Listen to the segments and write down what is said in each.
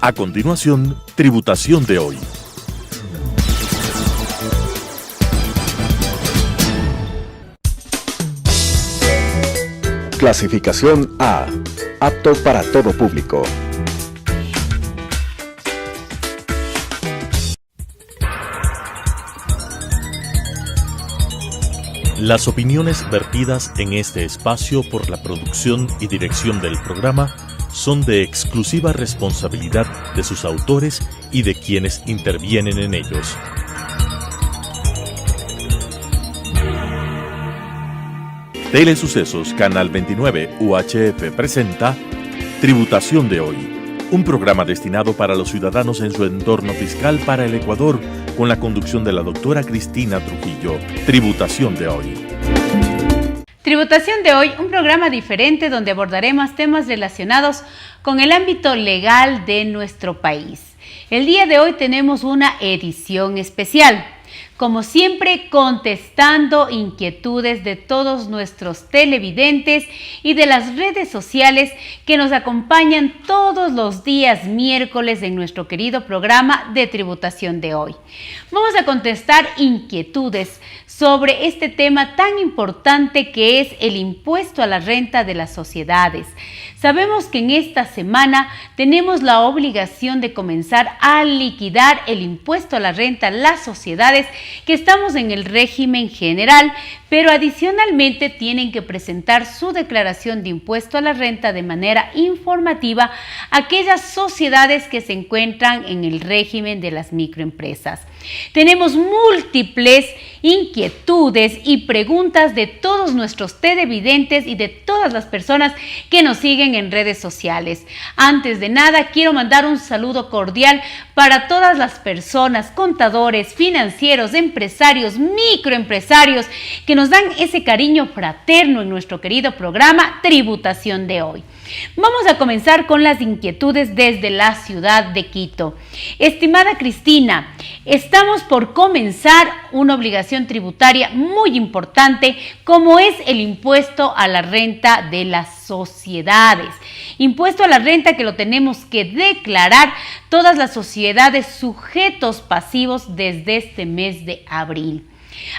A continuación, Tributación de hoy. Clasificación A. Apto para todo público. Las opiniones vertidas en este espacio por la producción y dirección del programa son de exclusiva responsabilidad de sus autores y de quienes intervienen en ellos. Telesucesos Canal 29 UHF presenta Tributación de hoy, un programa destinado para los ciudadanos en su entorno fiscal para el Ecuador, con la conducción de la doctora Cristina Trujillo. Tributación de hoy. Tributación de hoy, un programa diferente donde abordaremos temas relacionados con el ámbito legal de nuestro país. El día de hoy tenemos una edición especial. Como siempre, contestando inquietudes de todos nuestros televidentes y de las redes sociales que nos acompañan todos los días miércoles en nuestro querido programa de Tributación de hoy. Vamos a contestar inquietudes sobre este tema tan importante que es el impuesto a la renta de las sociedades. Sabemos que en esta semana tenemos la obligación de comenzar a liquidar el impuesto a la renta a las sociedades que estamos en el régimen general, pero adicionalmente tienen que presentar su declaración de impuesto a la renta de manera informativa a aquellas sociedades que se encuentran en el régimen de las microempresas. Tenemos múltiples inquietudes y preguntas de todos nuestros televidentes y de todas las personas que nos siguen en redes sociales. Antes de nada, quiero mandar un saludo cordial para todas las personas, contadores, financieros, empresarios, microempresarios, que nos dan ese cariño fraterno en nuestro querido programa Tributación de hoy. Vamos a comenzar con las inquietudes desde la ciudad de Quito. Estimada Cristina, estamos por comenzar una obligación tributaria muy importante como es el impuesto a la renta de las sociedades. Impuesto a la renta que lo tenemos que declarar todas las sociedades sujetos pasivos desde este mes de abril.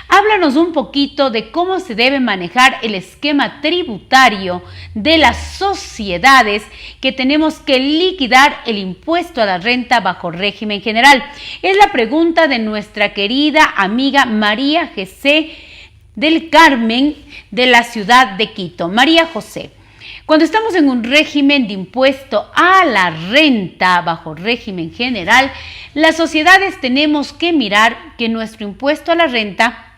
Háblanos un poquito de cómo se debe manejar el esquema tributario de las sociedades que tenemos que liquidar el impuesto a la renta bajo régimen general. Es la pregunta de nuestra querida amiga María José del Carmen de la ciudad de Quito. María José. Cuando estamos en un régimen de impuesto a la renta bajo régimen general, las sociedades tenemos que mirar que nuestro impuesto a la renta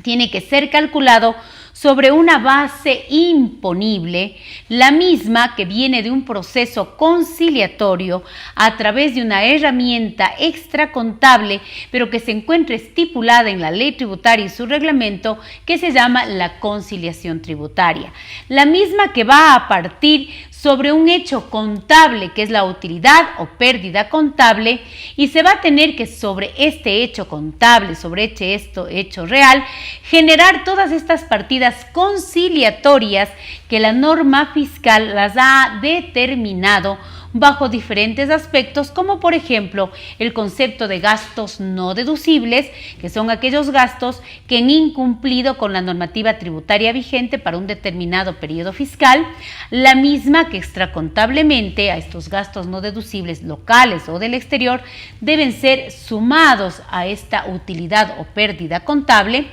tiene que ser calculado sobre una base imponible, la misma que viene de un proceso conciliatorio a través de una herramienta extracontable, pero que se encuentra estipulada en la ley tributaria y su reglamento, que se llama la conciliación tributaria. La misma que va a partir sobre un hecho contable, que es la utilidad o pérdida contable, y se va a tener que sobre este hecho contable, sobre este hecho real, generar todas estas partidas conciliatorias que la norma fiscal las ha determinado bajo diferentes aspectos, como por ejemplo el concepto de gastos no deducibles, que son aquellos gastos que han incumplido con la normativa tributaria vigente para un determinado periodo fiscal, la misma que extracontablemente a estos gastos no deducibles locales o del exterior deben ser sumados a esta utilidad o pérdida contable.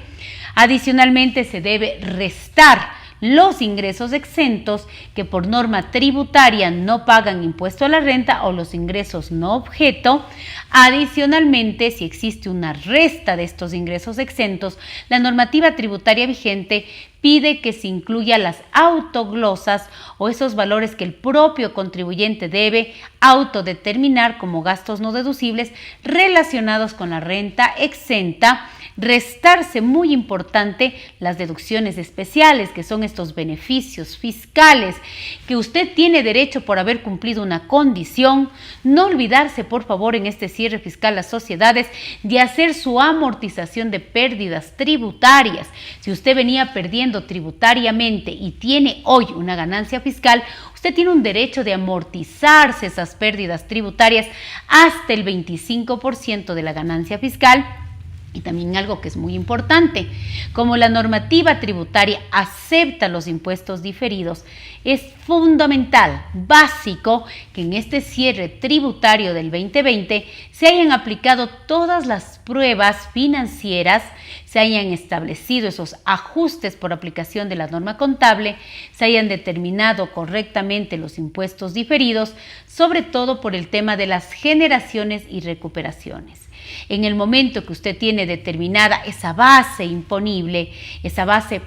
Adicionalmente, se debe restar los ingresos exentos que por norma tributaria no pagan impuesto a la renta o los ingresos no objeto. Adicionalmente, si existe una resta de estos ingresos exentos, la normativa tributaria vigente pide que se incluya las autoglosas o esos valores que el propio contribuyente debe autodeterminar como gastos no deducibles relacionados con la renta exenta. Restarse, muy importante, las deducciones especiales, que son estos beneficios fiscales que usted tiene derecho por haber cumplido una condición. No olvidarse, por favor, en este cierre fiscal a sociedades, de hacer su amortización de pérdidas tributarias. Si usted venía perdiendo debiendo tributariamente y tiene hoy una ganancia fiscal, usted tiene un derecho de amortizarse esas pérdidas tributarias hasta el 25% de la ganancia fiscal. Y también algo que es muy importante, como la normativa tributaria acepta los impuestos diferidos, es fundamental, básico, que en este cierre tributario del 2020 se hayan aplicado todas las pruebas financieras, se hayan establecido esos ajustes por aplicación de la norma contable, se hayan determinado correctamente los impuestos diferidos, sobre todo por el tema de las generaciones y recuperaciones. En el momento que usted tiene determinada esa base imponible, esa base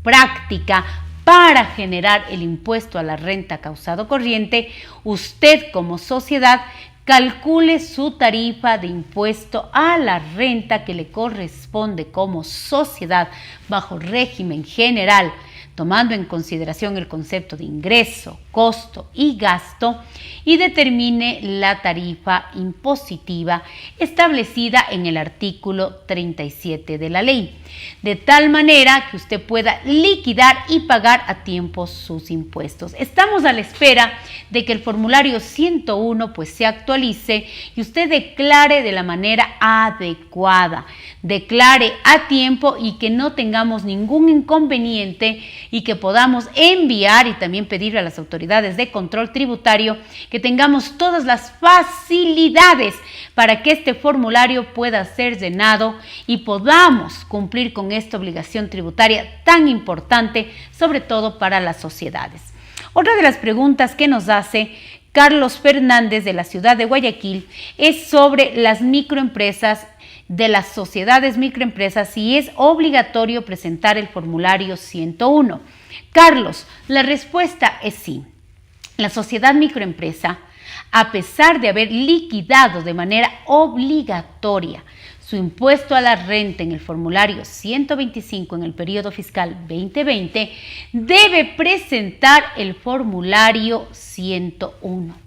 práctica para generar el impuesto a la renta causado corriente, usted como sociedad calcule su tarifa de impuesto a la renta que le corresponde como sociedad bajo régimen general, tomando en consideración el concepto de ingreso, costo y gasto, y determine la tarifa impositiva establecida en el artículo 37 de la ley, de tal manera que usted pueda liquidar y pagar a tiempo sus impuestos. Estamos a la espera de que el formulario 101 se actualice y usted declare de la manera adecuada, declare a tiempo y que no tengamos ningún inconveniente y que podamos enviar y también pedirle a las autoridades de control tributario que tengamos todas las facilidades para que este formulario pueda ser llenado y podamos cumplir con esta obligación tributaria tan importante, sobre todo para las sociedades. Otra de las preguntas que nos hace Carlos Fernández de la ciudad de Guayaquil es sobre las microempresas, de las sociedades microempresas, si es obligatorio presentar el formulario 101. Carlos, la respuesta es sí. La sociedad microempresa, a pesar de haber liquidado de manera obligatoria su impuesto a la renta en el formulario 125 en el periodo fiscal 2020, debe presentar el formulario 101.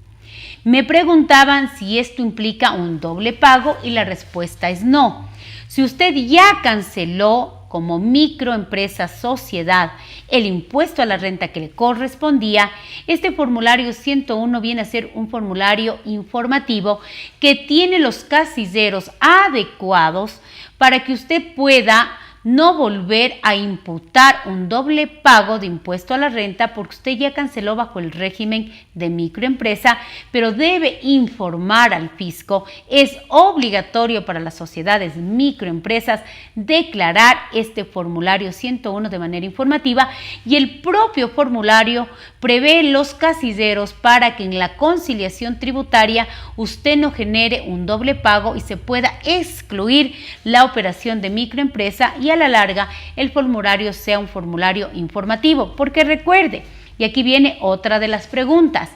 Me preguntaban si esto implica un doble pago y la respuesta es no. Si usted ya canceló como microempresa sociedad el impuesto a la renta que le correspondía, este formulario 101 viene a ser un formulario informativo que tiene los casilleros adecuados para que usted pueda no volver a imputar un doble pago de impuesto a la renta porque usted ya canceló bajo el régimen de microempresa, pero debe informar al fisco. Es obligatorio para las sociedades microempresas declarar este formulario 101 de manera informativa y el propio formulario prevé los casilleros para que en la conciliación tributaria usted no genere un doble pago y se pueda excluir la operación de microempresa y a la larga el formulario sea un formulario informativo. Porque recuerde, y aquí viene otra de las preguntas,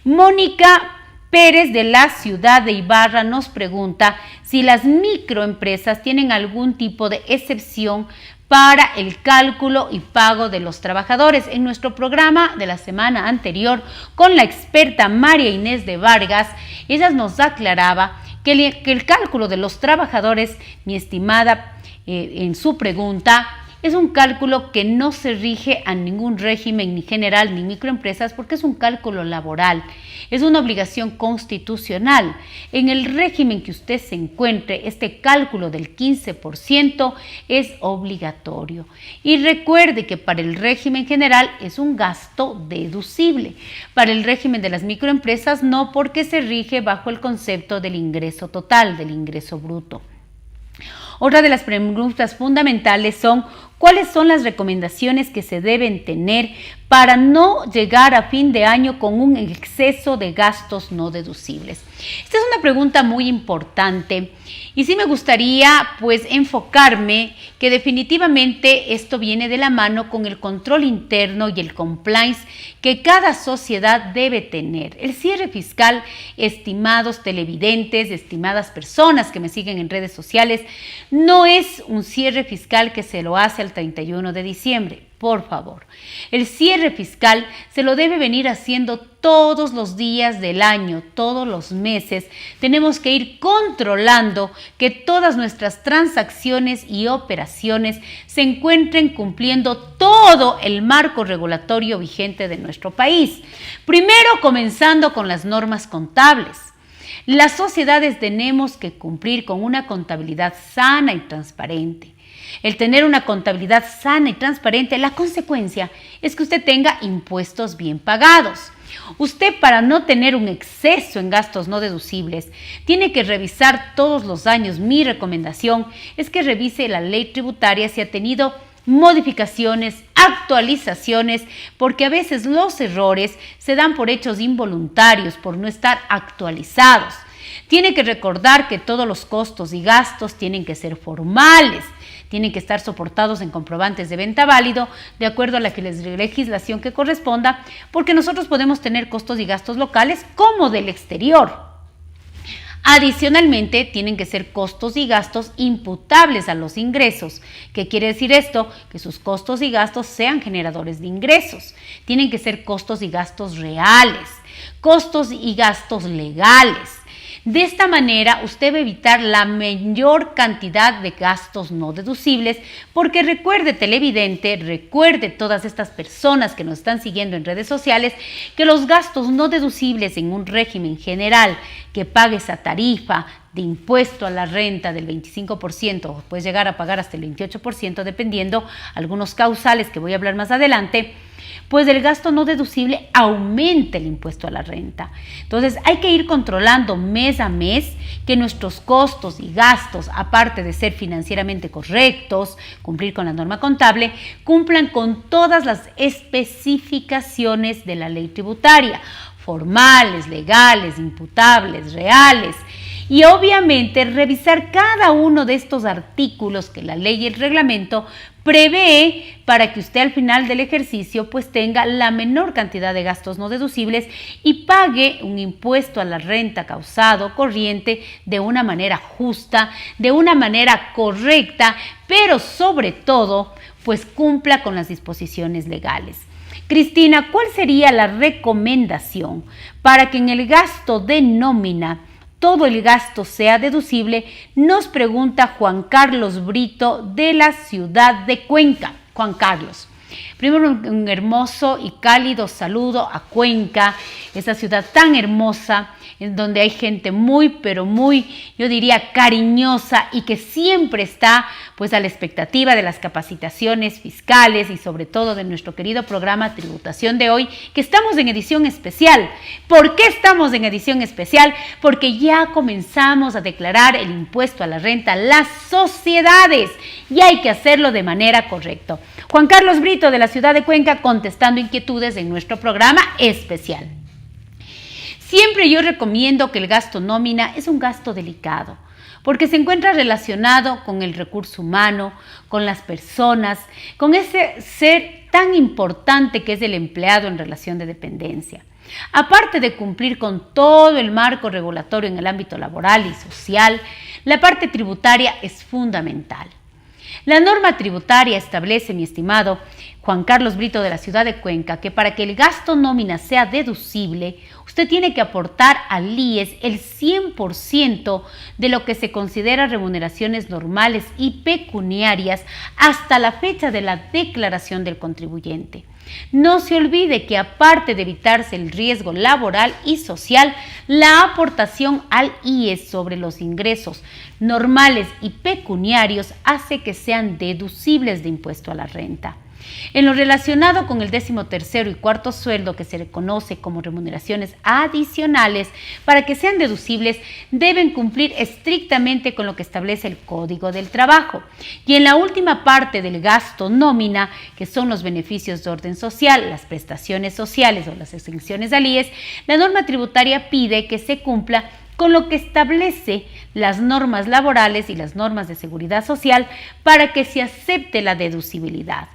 Mónica Pérez de la ciudad de Ibarra nos pregunta si las microempresas tienen algún tipo de excepción para el cálculo y pago de los trabajadores. En nuestro programa de la semana anterior con la experta María Inés de Vargas, ella nos aclaraba que el cálculo de los trabajadores, mi estimada, en su pregunta, es un cálculo que no se rige a ningún régimen ni general ni microempresas porque es un cálculo laboral, es una obligación constitucional. En el régimen que usted se encuentre, este cálculo del 15% es obligatorio. Y recuerde que para el régimen general es un gasto deducible. Para el régimen de las microempresas no, porque se rige bajo el concepto del ingreso total, del ingreso bruto. Otra de las preguntas fundamentales son ¿cuáles son las recomendaciones que se deben tener para no llegar a fin de año con un exceso de gastos no deducibles? Esta es una pregunta muy importante y sí me gustaría enfocarme que definitivamente esto viene de la mano con el control interno y el compliance que cada sociedad debe tener. El cierre fiscal, estimados televidentes, estimadas personas que me siguen en redes sociales, no es un cierre fiscal que se lo hace al 31 de diciembre. por favor. El cierre fiscal se lo debe venir haciendo todos los días del año, todos los meses. Tenemos que ir controlando que todas nuestras transacciones y operaciones se encuentren cumpliendo todo el marco regulatorio vigente de nuestro país. Primero, comenzando con las normas contables. Las sociedades tenemos que cumplir con una contabilidad sana y transparente. El tener una contabilidad sana y transparente, la consecuencia es que usted tenga impuestos bien pagados. Usted, para no tener un exceso en gastos no deducibles, tiene que revisar todos los años. Mi recomendación es que revise la ley tributaria si ha tenido modificaciones, actualizaciones, porque a veces los errores se dan por hechos involuntarios, por no estar actualizados. Tiene que recordar que todos los costos y gastos tienen que ser formales, tienen que estar soportados en comprobantes de venta válido de acuerdo a la legislación que corresponda, porque nosotros podemos tener costos y gastos locales como del exterior. Adicionalmente, tienen que ser costos y gastos imputables a los ingresos. ¿Qué quiere decir esto? Que sus costos y gastos sean generadores de ingresos. Tienen que ser costos y gastos reales, costos y gastos legales. De esta manera, usted va a evitar la mayor cantidad de gastos no deducibles, porque recuerde, televidente, recuerde todas estas personas que nos están siguiendo en redes sociales, que los gastos no deducibles en un régimen general que pague esa tarifa de impuesto a la renta del 25%, puedes llegar a pagar hasta el 28%, dependiendo algunos causales que voy a hablar más adelante, pues el gasto no deducible aumenta el impuesto a la renta. Entonces hay que ir controlando mes a mes que nuestros costos y gastos, aparte de ser financieramente correctos, cumplir con la norma contable, cumplan con todas las especificaciones de la ley tributaria, formales, legales, imputables, reales. Y obviamente revisar cada uno de estos artículos que la ley y el reglamento prevé para que usted al final del ejercicio pues tenga la menor cantidad de gastos no deducibles y pague un impuesto a la renta causado corriente de una manera justa, de una manera correcta, pero sobre todo pues cumpla con las disposiciones legales. Cristina, ¿cuál sería la recomendación para que en el gasto de nómina todo el gasto sea deducible? Nos pregunta Juan Carlos Brito de la ciudad de Cuenca. Juan Carlos, primero un hermoso y cálido saludo a Cuenca, esa ciudad tan hermosa, en donde hay gente muy, pero muy, yo diría, cariñosa y que siempre está pues a la expectativa de las capacitaciones fiscales y sobre todo de nuestro querido programa Tributación de Hoy, que estamos en edición especial. ¿Por qué estamos en edición especial? Porque ya comenzamos a declarar el impuesto a la renta a las sociedades y hay que hacerlo de manera correcta. Juan Carlos Brito de la ciudad de Cuenca contestando inquietudes en nuestro programa especial. Siempre yo recomiendo que el gasto nómina es un gasto delicado, porque se encuentra relacionado con el recurso humano, con las personas, con ese ser tan importante que es el empleado en relación de dependencia. Aparte de cumplir con todo el marco regulatorio en el ámbito laboral y social, la parte tributaria es fundamental. La norma tributaria establece, mi estimado Juan Carlos Brito de la ciudad de Cuenca, que para que el gasto nómina sea deducible, usted tiene que aportar al IES el 100% de lo que se considera remuneraciones normales y pecuniarias hasta la fecha de la declaración del contribuyente. No se olvide que aparte de evitarse el riesgo laboral y social, la aportación al IES sobre los ingresos normales y pecuniarios hace que sean deducibles de impuesto a la renta. En lo relacionado con el 13º y cuarto sueldo, que se le conoce como remuneraciones adicionales, para que sean deducibles deben cumplir estrictamente con lo que establece el Código del Trabajo. Y en la última parte del gasto nómina, que son los beneficios de orden social, las prestaciones sociales o las exenciones al IES, la norma tributaria pide que se cumpla con lo que establece las normas laborales y las normas de seguridad social para que se acepte la deducibilidad.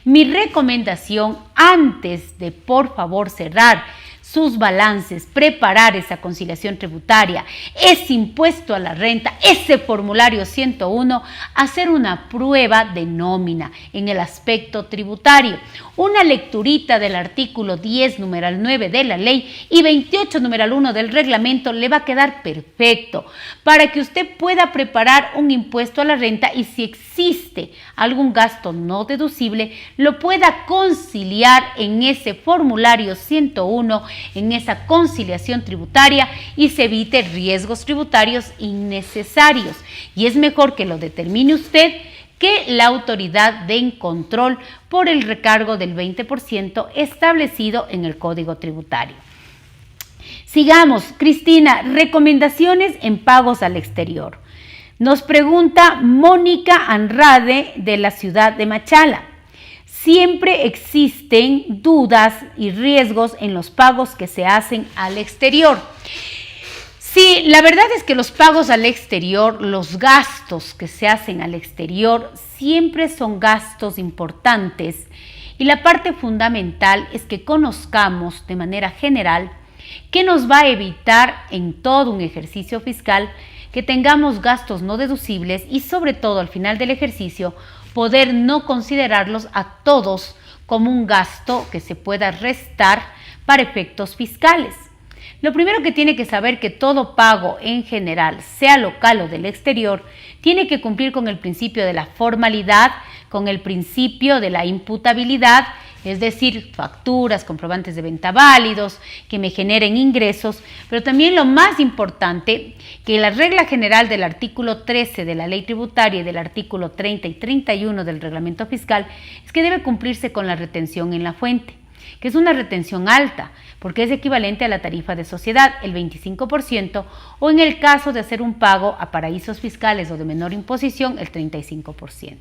Mi recomendación, antes de por favor cerrar sus balances, preparar esa conciliación tributaria, ese impuesto a la renta, ese formulario 101, hacer una prueba de nómina en el aspecto tributario, una lecturita del artículo 10, numeral 9 de la ley y 28, numeral 1 del reglamento le va a quedar perfecto para que usted pueda preparar un impuesto a la renta y si existe algún gasto no deducible, lo pueda conciliar en ese formulario 101, en esa conciliación tributaria y se evite riesgos tributarios innecesarios. Y es mejor que lo determine usted que la autoridad de control por el recargo del 20% establecido en el Código Tributario. Sigamos, Cristina, recomendaciones en pagos al exterior. Nos pregunta Mónica Andrade de la ciudad de Machala. Siempre existen dudas y riesgos en los pagos que se hacen al exterior. Sí, la verdad es que los pagos al exterior, los gastos que se hacen al exterior, siempre son gastos importantes y la parte fundamental es que conozcamos de manera general qué nos va a evitar en todo un ejercicio fiscal que tengamos gastos no deducibles y sobre todo al final del ejercicio poder no considerarlos a todos como un gasto que se pueda restar para efectos fiscales. Lo primero que tiene que saber que todo pago en general, sea local o del exterior, tiene que cumplir con el principio de la formalidad, con el principio de la imputabilidad, es decir, facturas, comprobantes de venta válidos, que me generen ingresos, pero también lo más importante, que la regla general del artículo 13 de la Ley Tributaria y del artículo 30 y 31 del Reglamento Fiscal, es que debe cumplirse con la retención en la fuente, que es una retención alta, porque es equivalente a la tarifa de sociedad, el 25%, o en el caso de hacer un pago a paraísos fiscales o de menor imposición, el 35%.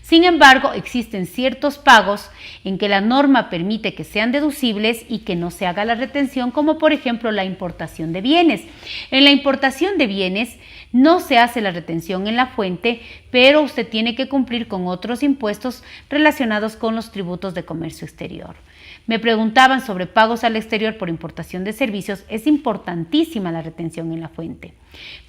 Sin embargo, existen ciertos pagos en que la norma permite que sean deducibles y que no se haga la retención, como por ejemplo la importación de bienes. En la importación de bienes no se hace la retención en la fuente, pero usted tiene que cumplir con otros impuestos relacionados con los tributos de comercio exterior. Me preguntaban sobre pagos al exterior por importación de servicios. Es importantísima la retención en la fuente.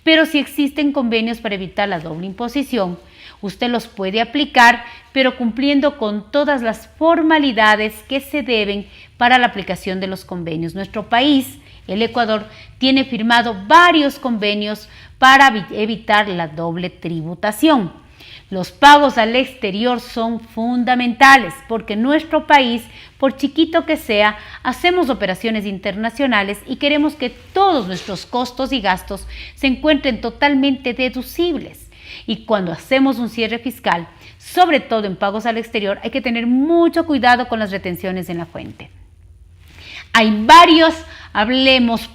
Pero si existen convenios para evitar la doble imposición, usted los puede aplicar, pero cumpliendo con todas las formalidades que se deben para la aplicación de los convenios. Nuestro país, el Ecuador, tiene firmado varios convenios para evitar la doble tributación. Los pagos al exterior son fundamentales porque nuestro país, por chiquito que sea, hacemos operaciones internacionales y queremos que todos nuestros costos y gastos se encuentren totalmente deducibles. Y cuando hacemos un cierre fiscal, sobre todo en pagos al exterior, hay que tener mucho cuidado con las retenciones en la fuente. Hay varios,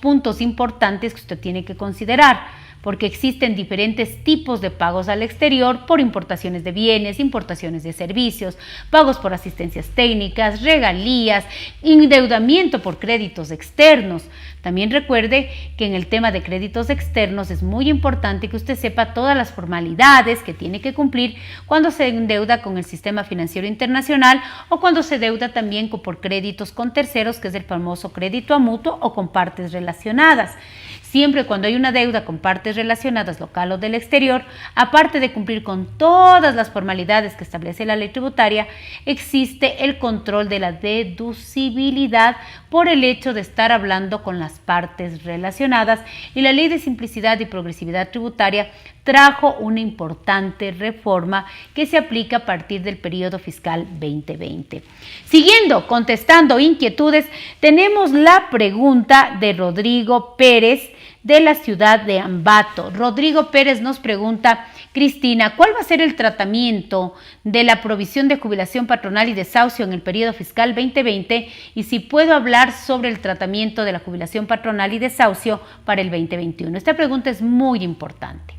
puntos importantes que usted tiene que considerar, porque existen diferentes tipos de pagos al exterior por importaciones de bienes, importaciones de servicios, pagos por asistencias técnicas, regalías, endeudamiento por créditos externos. También recuerde que en el tema de créditos externos es muy importante que usted sepa todas las formalidades que tiene que cumplir cuando se endeuda con el sistema financiero internacional o cuando se endeuda también por créditos con terceros, que es el famoso crédito a mutuo o con partes relacionadas. Siempre cuando hay una deuda con partes relacionadas local o del exterior, aparte de cumplir con todas las formalidades que establece la ley tributaria, existe el control de la deducibilidad por el hecho de estar hablando con las partes relacionadas, y la Ley de Simplicidad y Progresividad Tributaria trajo una importante reforma que se aplica a partir del periodo fiscal 2020. Siguiendo contestando inquietudes, tenemos la pregunta de Rodrigo Pérez de la ciudad de Ambato. Rodrigo Pérez nos pregunta: Cristina, ¿cuál va a ser el tratamiento de la provisión de jubilación patronal y desahucio en el periodo fiscal 2020? Y si puedo hablar sobre el tratamiento de la jubilación patronal y desahucio para el 2021. Esta pregunta es muy importante.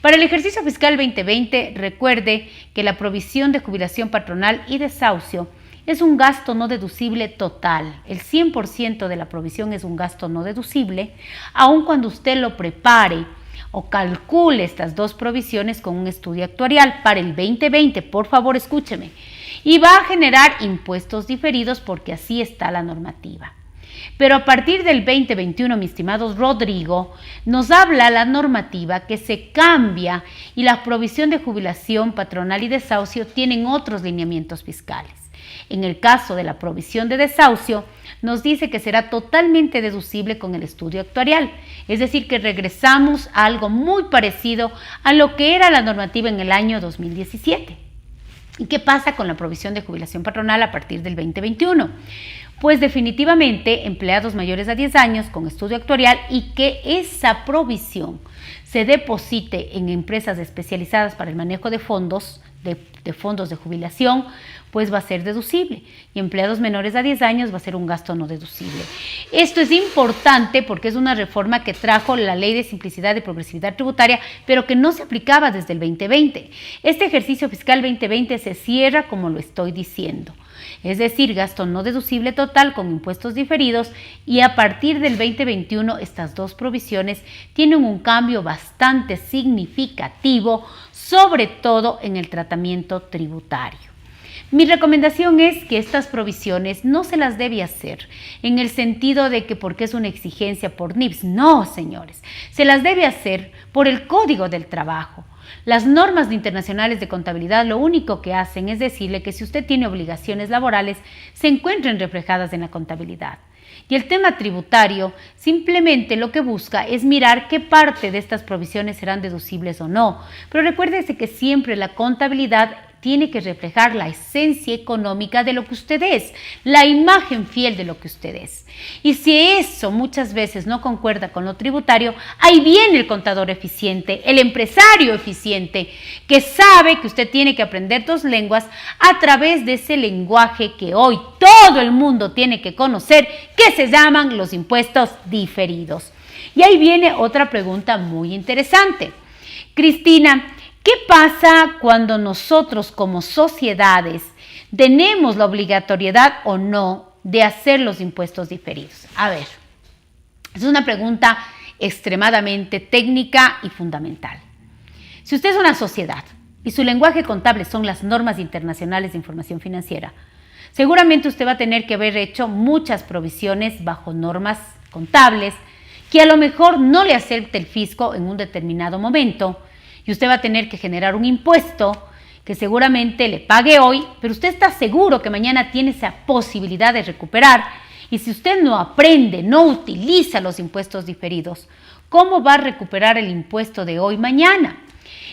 Para el ejercicio fiscal 2020, recuerde que la provisión de jubilación patronal y desahucio es un gasto no deducible total. El 100% de la provisión es un gasto no deducible, aun cuando usted lo prepare o calcule estas dos provisiones con un estudio actuarial. Para el 2020, por favor, escúcheme, y va a generar impuestos diferidos porque así está la normativa. Pero a partir del 2021, mi estimado Rodrigo, nos habla la normativa que se cambia y la provisión de jubilación patronal y desahucio tienen otros lineamientos fiscales. En el caso de la provisión de desahucio, nos dice que será totalmente deducible con el estudio actuarial, es decir, que regresamos a algo muy parecido a lo que era la normativa en el año 2017. ¿Y qué pasa con la provisión de jubilación patronal a partir del 2021? Pues definitivamente empleados mayores a 10 años con estudio actuarial y que esa provisión se deposite en empresas especializadas para el manejo de fondos, de fondos de jubilación, pues va a ser deducible, y empleados menores a 10 años va a ser un gasto no deducible. Esto es importante porque es una reforma que trajo la Ley de Simplicidad y Progresividad Tributaria, pero que no se aplicaba desde el 2020. Este ejercicio fiscal 2020 se cierra como lo estoy diciendo, es decir, gasto no deducible total con impuestos diferidos, y a partir del 2021 estas dos provisiones tienen un cambio bastante significativo, sobre todo en el tratamiento tributario. Mi recomendación es que estas provisiones no se las debe hacer en el sentido de que porque es una exigencia por NIPS. No, señores, se las debe hacer por el Código del Trabajo. Las normas internacionales de contabilidad lo único que hacen es decirle que si usted tiene obligaciones laborales, se encuentren reflejadas en la contabilidad. Y el tema tributario simplemente lo que busca es mirar qué parte de estas provisiones serán deducibles o no. Pero recuérdese que siempre la contabilidad tiene que reflejar la esencia económica de lo que usted es, la imagen fiel de lo que usted es. Y si eso muchas veces no concuerda con lo tributario, ahí viene el contador eficiente, el empresario eficiente, que sabe que usted tiene que aprender dos lenguas a través de ese lenguaje que hoy todo el mundo tiene que conocer, que se llaman los impuestos diferidos. Y ahí viene otra pregunta muy interesante. Cristina, ¿qué pasa cuando nosotros como sociedades tenemos la obligatoriedad o no de hacer los impuestos diferidos? A ver, es una pregunta extremadamente técnica y fundamental. Si usted es una sociedad y su lenguaje contable son las normas internacionales de información financiera, seguramente usted va a tener que haber hecho muchas provisiones bajo normas contables que a lo mejor no le acepte el fisco en un determinado momento, y usted va a tener que generar un impuesto que seguramente le pague hoy, pero usted está seguro que mañana tiene esa posibilidad de recuperar. Y si usted no aprende, no utiliza los impuestos diferidos, ¿cómo va a recuperar el impuesto de hoy mañana?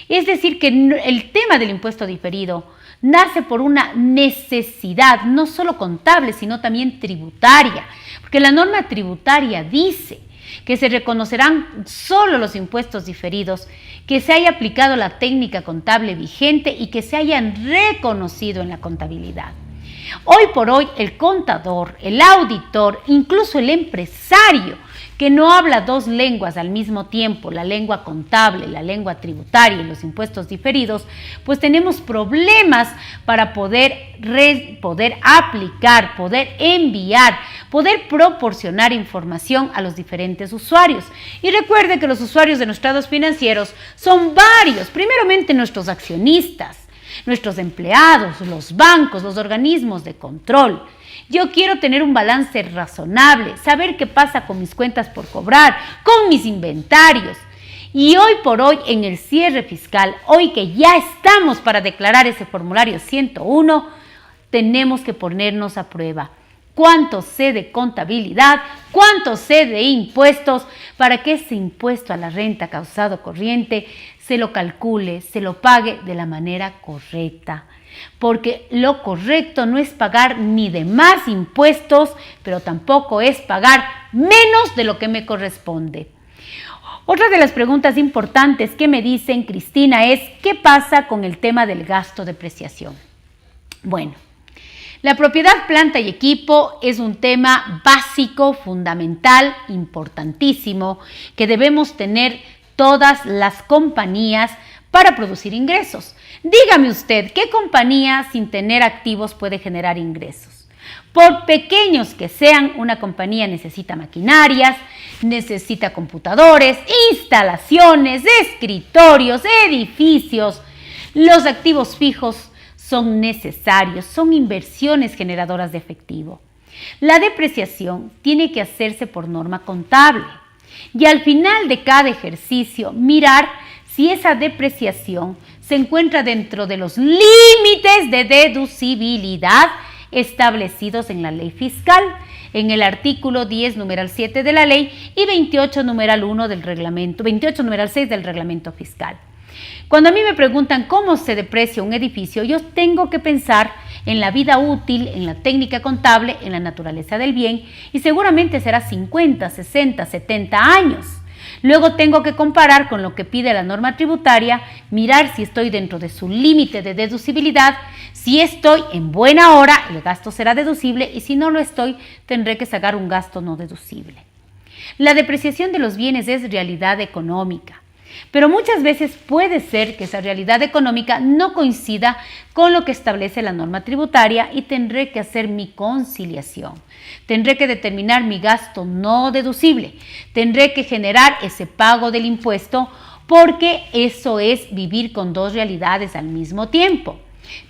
Es decir, que el tema del impuesto diferido nace por una necesidad, no solo contable, sino también tributaria, porque la norma tributaria dice que se reconocerán solo los impuestos diferidos que se haya aplicado la técnica contable vigente y que se hayan reconocido en la contabilidad. Hoy por hoy el contador, el auditor, incluso el empresario que no habla dos lenguas al mismo tiempo, la lengua contable, la lengua tributaria y los impuestos diferidos, pues tenemos problemas para poder aplicar, poder enviar, poder proporcionar información a los diferentes usuarios. Y recuerde que los usuarios de nuestros estados financieros son varios, primeramente nuestros accionistas, nuestros empleados, los bancos, los organismos de control. Yo quiero tener un balance razonable, saber qué pasa con mis cuentas por cobrar, con mis inventarios. Y hoy por hoy, en el cierre fiscal, hoy que ya estamos para declarar ese formulario 101, tenemos que ponernos a prueba. ¿Cuánto sé de contabilidad? ¿Cuánto sé de impuestos? Para que ese impuesto a la renta causado corriente se lo calcule, se lo pague de la manera correcta. Porque lo correcto no es pagar ni de más impuestos, pero tampoco es pagar menos de lo que me corresponde. Otra de las preguntas importantes que me dicen, Cristina, es ¿qué pasa con el tema del gasto de depreciación? Bueno, la propiedad, planta y equipo es un tema básico, fundamental, importantísimo, que debemos tener todas las compañías para producir ingresos. Dígame usted, ¿qué compañía sin tener activos puede generar ingresos? Por pequeños que sean, una compañía necesita maquinarias, necesita computadores, instalaciones, escritorios, edificios. Los activos fijos son necesarios, son inversiones generadoras de efectivo. La depreciación tiene que hacerse por norma contable y al final de cada ejercicio mirar si esa depreciación se encuentra dentro de los límites de deducibilidad establecidos en la ley fiscal, en el artículo 10, numeral 7 de la ley y 28, numeral 1 del reglamento, 28, numeral 6 del reglamento fiscal. Cuando a mí me preguntan cómo se deprecia un edificio, yo tengo que pensar en la vida útil, en la técnica contable, en la naturaleza del bien y seguramente será 50, 60, 70 años. Luego tengo que comparar con lo que pide la norma tributaria, mirar si estoy dentro de su límite de deducibilidad. Si estoy en buena hora, el gasto será deducible y si no lo estoy, tendré que sacar un gasto no deducible. La depreciación de los bienes es realidad económica, pero muchas veces puede ser que esa realidad económica no coincida con lo que establece la norma tributaria y tendré que hacer mi conciliación. Tendré que determinar mi gasto no deducible. Tendré que generar ese pago del impuesto porque eso es vivir con dos realidades al mismo tiempo.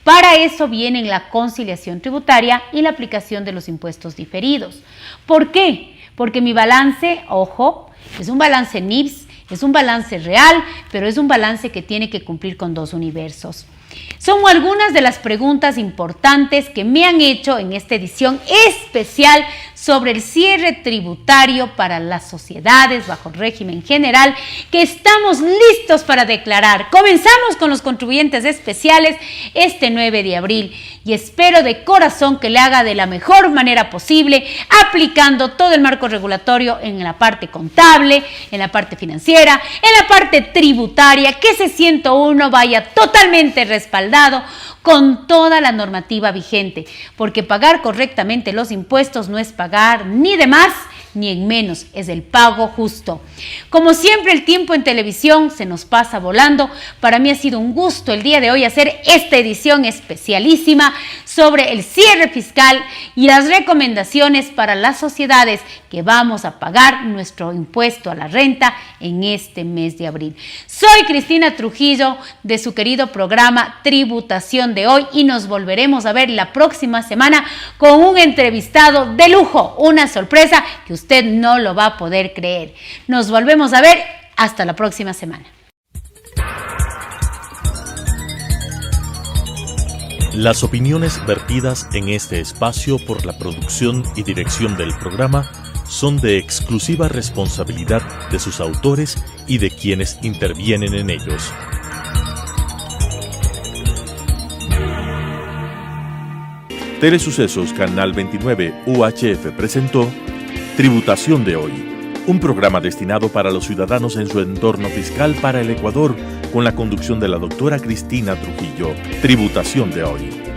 Para eso vienen la conciliación tributaria y la aplicación de los impuestos diferidos. ¿Por qué? Porque mi balance, ojo, es un balance NIPS, es un balance real, pero es un balance que tiene que cumplir con dos universos. Son algunas de las preguntas importantes que me han hecho en esta edición especial sobre el cierre tributario para las sociedades bajo régimen general que estamos listos para declarar. Comenzamos con los contribuyentes especiales este 9 de abril y espero de corazón que le haga de la mejor manera posible, aplicando todo el marco regulatorio en la parte contable, en la parte financiera, en la parte tributaria, que ese 101 vaya totalmente respaldado con toda la normativa vigente, porque pagar correctamente los impuestos no es pagar ni de más ni en menos, es el pago justo. Como siempre, el tiempo en televisión se nos pasa volando. Para mí ha sido un gusto el día de hoy hacer esta edición especialísima sobre el cierre fiscal y las recomendaciones para las sociedades que vamos a pagar nuestro impuesto a la renta en este mes de abril. Soy Cristina Trujillo de su querido programa Tributación de Hoy y nos volveremos a ver la próxima semana con un entrevistado de lujo, una sorpresa que usted no lo va a poder creer. Nos volvemos a ver hasta la próxima semana. Las opiniones vertidas en este espacio por la producción y dirección del programa son de exclusiva responsabilidad de sus autores y de quienes intervienen en ellos. Telesucesos Canal 29 UHF presentó Tributación de Hoy, un programa destinado para los ciudadanos en su entorno fiscal para el Ecuador, con la conducción de la doctora Cristina Trujillo. Tributación de Hoy.